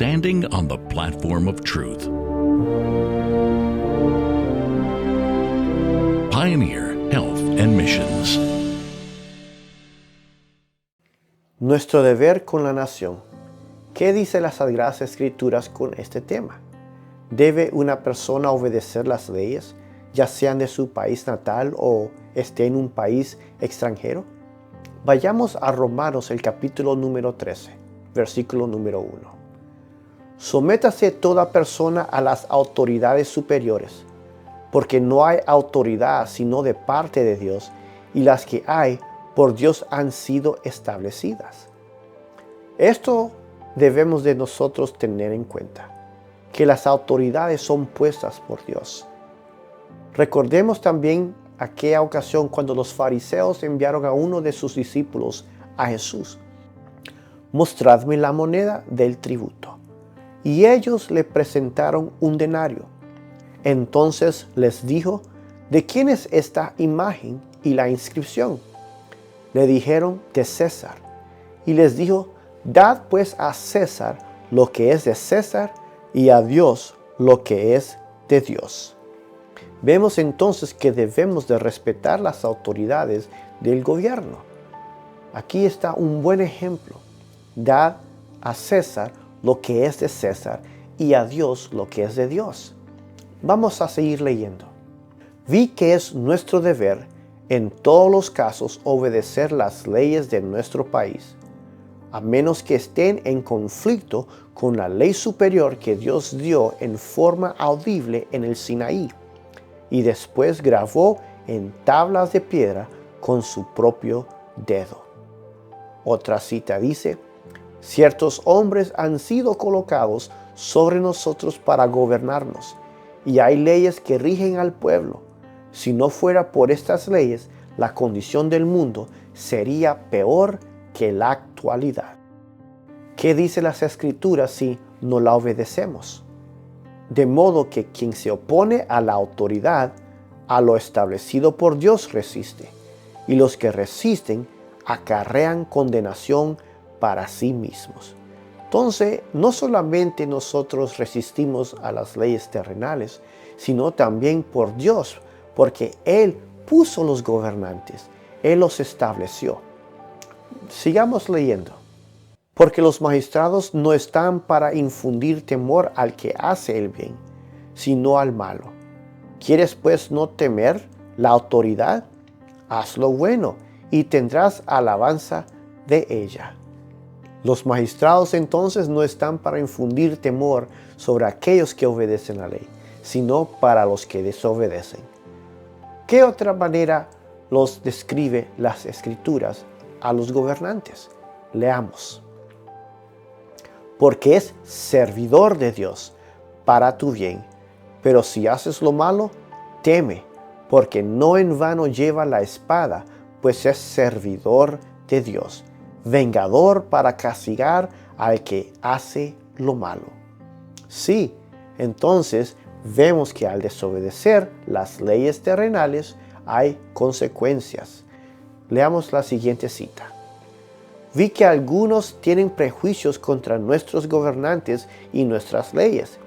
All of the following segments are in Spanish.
standing on the platform of truth. Pioneer Health and Missions. Nuestro deber con la nación. ¿Qué dice las Sagradas Escrituras con este tema? ¿Debe una persona obedecer las leyes, ya sean de su país natal o esté en un país extranjero? Vayamos a Romanos el capítulo número 13, versículo número 1. Sométase toda persona a las autoridades superiores, porque no hay autoridad sino de parte de Dios, y las que hay por Dios han sido establecidas. Esto debemos de nosotros tener en cuenta, que las autoridades son puestas por Dios. Recordemos también aquella ocasión cuando los fariseos enviaron a uno de sus discípulos a Jesús. Mostradme la moneda del tributo. Y ellos le presentaron un denario. Entonces les dijo, ¿de quién es esta imagen y la inscripción? Le dijeron, de César. Y les dijo, dad pues a César lo que es de César y a Dios lo que es de Dios. Vemos entonces que debemos de respetar las autoridades del gobierno. Aquí está un buen ejemplo. Dad a César lo que es de César y a Dios lo que es de Dios. Vamos a seguir leyendo. Vi que es nuestro deber en todos los casos obedecer las leyes de nuestro país, a menos que estén en conflicto con la ley superior que Dios dio en forma audible en el Sinaí, y después grabó en tablas de piedra con su propio dedo. Otra cita dice, ciertos hombres han sido colocados sobre nosotros para gobernarnos, y hay leyes que rigen al pueblo. Si no fuera por estas leyes, la condición del mundo sería peor que la actualidad. ¿Qué dice las Escrituras si no la obedecemos? De modo que quien se opone a la autoridad, a lo establecido por Dios resiste, y los que resisten acarrean condenación para sí mismos. Entonces, no solamente nosotros resistimos a las leyes terrenales, sino también por Dios, porque Él puso los gobernantes, Él los estableció. Sigamos leyendo. Porque los magistrados no están para infundir temor al que hace el bien, sino al malo. ¿Quieres pues no temer la autoridad? Haz lo bueno y tendrás alabanza de ella. Los magistrados entonces no están para infundir temor sobre aquellos que obedecen la ley, sino para los que desobedecen. ¿Qué otra manera los describe las Escrituras a los gobernantes? Leamos. Porque es servidor de Dios para tu bien, pero si haces lo malo, teme, porque no en vano lleva la espada, pues es servidor de Dios, vengador para castigar al que hace lo malo. Sí, entonces vemos que al desobedecer las leyes terrenales hay consecuencias. Leamos la siguiente cita. Vi que algunos tienen prejuicios contra nuestros gobernantes y nuestras leyes,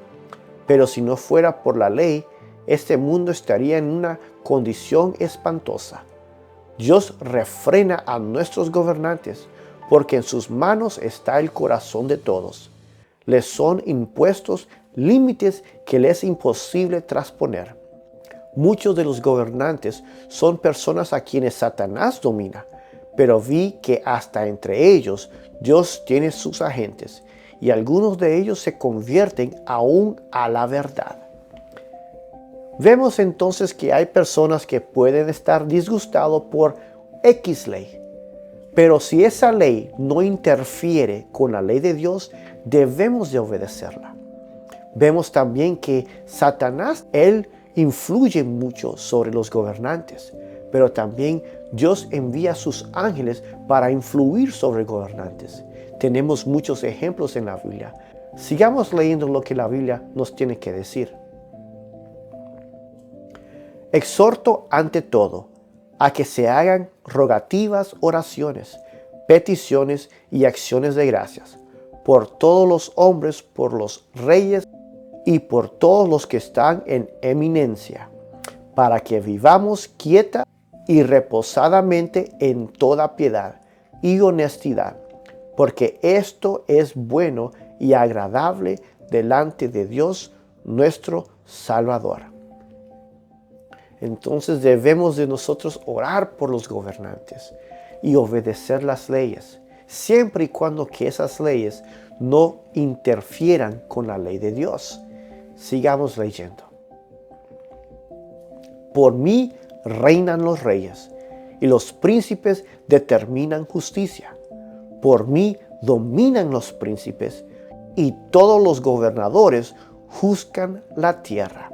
pero si no fuera por la ley, este mundo estaría en una condición espantosa. Dios refrena a nuestros gobernantes, porque en sus manos está el corazón de todos. Les son impuestos límites que les es imposible trasponer. Muchos de los gobernantes son personas a quienes Satanás domina, pero vi que hasta entre ellos Dios tiene sus agentes, y algunos de ellos se convierten aún a la verdad. Vemos entonces que hay personas que pueden estar disgustados por X ley, pero si esa ley no interfiere con la ley de Dios, debemos de obedecerla. Vemos también que Satanás, él influye mucho sobre los gobernantes, pero también Dios envía a sus ángeles para influir sobre gobernantes. Tenemos muchos ejemplos en la Biblia. Sigamos leyendo lo que la Biblia nos tiene que decir. Exhorto ante todo a que se hagan rogativas, oraciones, peticiones y acciones de gracias por todos los hombres, por los reyes y por todos los que están en eminencia, para que vivamos quieta y reposadamente en toda piedad y honestidad, porque esto es bueno y agradable delante de Dios nuestro Salvador. Entonces debemos de nosotros orar por los gobernantes y obedecer las leyes, siempre y cuando que esas leyes no interfieran con la ley de Dios. Sigamos leyendo. Por mí reinan los reyes, y los príncipes determinan justicia. Por mí dominan los príncipes, y todos los gobernadores juzgan la tierra.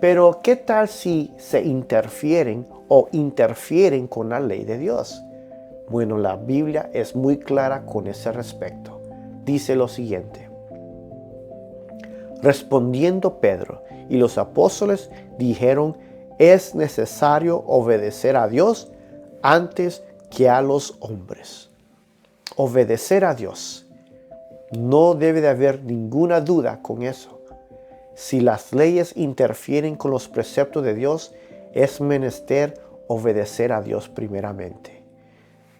Pero ¿qué tal si se interfieren con la ley de Dios? Bueno, la Biblia es muy clara con ese respecto. Dice lo siguiente: respondiendo Pedro y los apóstoles dijeron: es necesario obedecer a Dios antes que a los hombres. Obedecer a Dios. No debe de haber ninguna duda con eso. Si las leyes interfieren con los preceptos de Dios, es menester obedecer a Dios primeramente.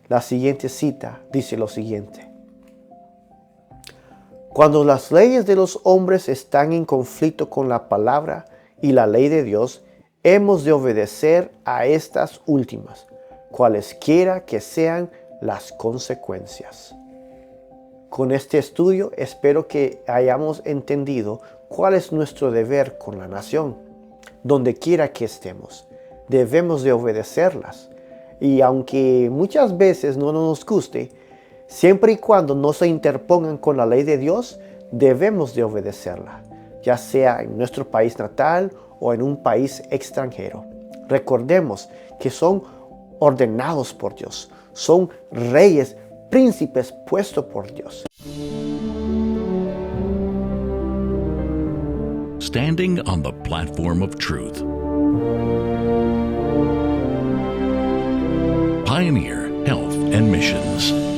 La siguiente cita dice lo siguiente: cuando las leyes de los hombres están en conflicto con la palabra y la ley de Dios, hemos de obedecer a estas últimas, cualesquiera que sean las consecuencias. Con este estudio espero que hayamos entendido cuál es nuestro deber con la nación. Donde quiera que estemos, debemos de obedecerlas. Y aunque muchas veces no nos guste, siempre y cuando no se interpongan con la ley de Dios, debemos de obedecerla, ya sea en nuestro país natal o en un país extranjero. Recordemos que son ordenados por Dios, son reyes, príncipes puestos por Dios. Standing on the platform of truth. Pioneer Health and Missions.